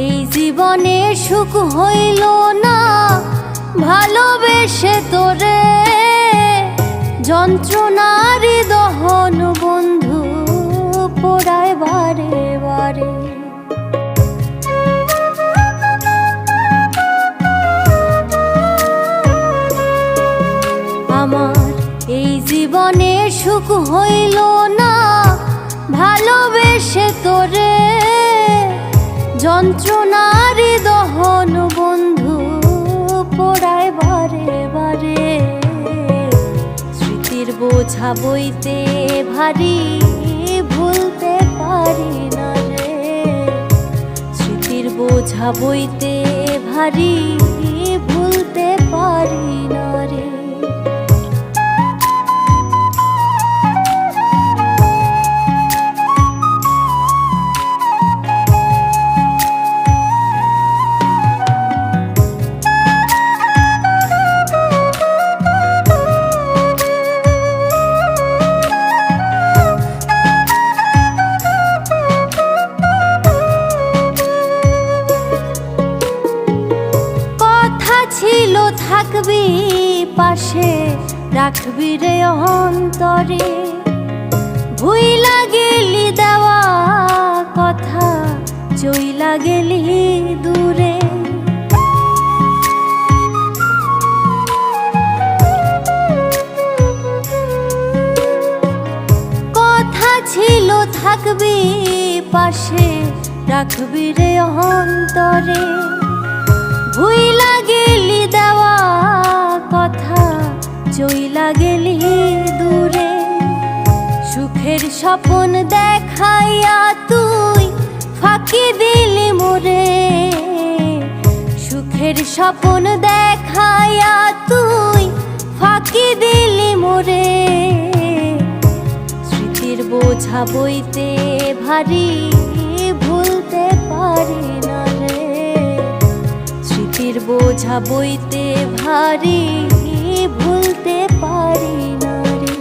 এই জীবনে সুখ হইল না ভালোবেসে তোরে, যন্ত্রণারি দহন বন্ধু পোড়ায় বারে বারে। আমার এই জীবনে সুখ হইল না ভালোবেসে তোরে, যন্ত্রণারি দহন বন্ধু পোড়ায় বারে বারে। স্মৃতির বোঝা বইতে ভারী ভুলতে পারি না রে, স্মৃতির বোঝা বইতে ভারী ভুলতে পারি না রে। ছিল থাকবি পাশে, রাখবি রে অন্তরে, ভুইলা গেলি দেওয়া কথা, চইলা গেলি দূরে। কথা ছিল থাকবি পাশে, রাখবি রে অন্তরে, ভুইলা গেলি দেওয়া কথা, চইলা গেলি দূরে। সুখের স্বপ্ন দেখাইয়া তুই ফাঁকি দিলি মোরে, সুখের স্বপ্ন দেখাইয়া তুই ফাঁকি দিলি মোরে। স্মৃতির বোঝা বইতে ভারী ভুলতে পারি না রে, স্মৃতির বোঝা বইতে ভারী ভুলতে পারি না রে।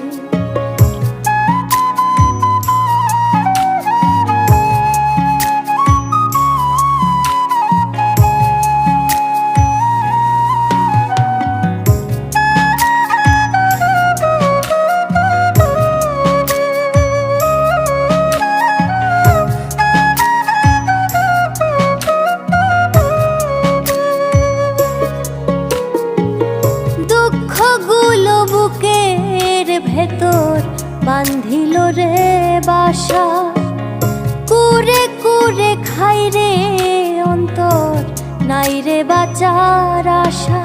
ভেতর বান্ধিল রে বাসা, কুরে কুরে খাই রে অন্তর, নাই রে বাঁচার আশা।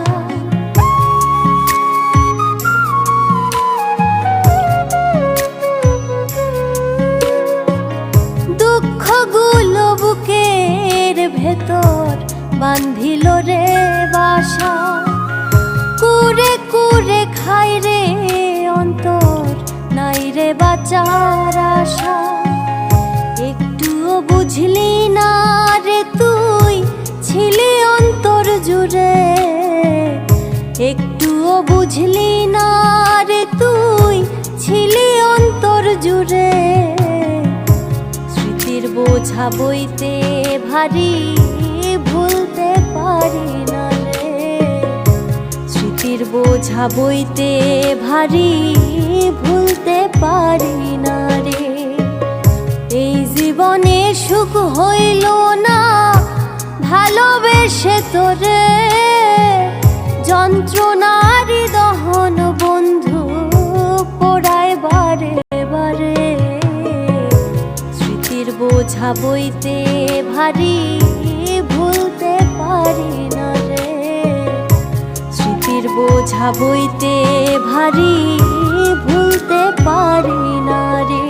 দুঃখগুলো বুকের ভেতর বান্ধিল রে বাসা, কুরে কুরে খাই রে অন্তর, নাই রে বাঁচার আশা। একটুও বুঝলি না রে তুই ছিলি অন্তর জুড়ে, একটুও বুঝলি না রে তুই ছিলি অন্তর জুড়ে। স্মৃতির বোঝা বইতে ভারী ভুলতে পারি না রে, স্মৃতির বোঝা বইতে ভারী ভুলতে পারি না রে। এই জীবনে সুখ হইল না ভালোবেসে তোরে, যন্ত্রণারি দহন বন্ধু পোড়ায় বারে বারে। স্মৃতির বোঝা বইতে ভারী ভুলতে পারি না রে, স্মৃতির বোঝা বইতে ভারী ভুলতে পারি না রে।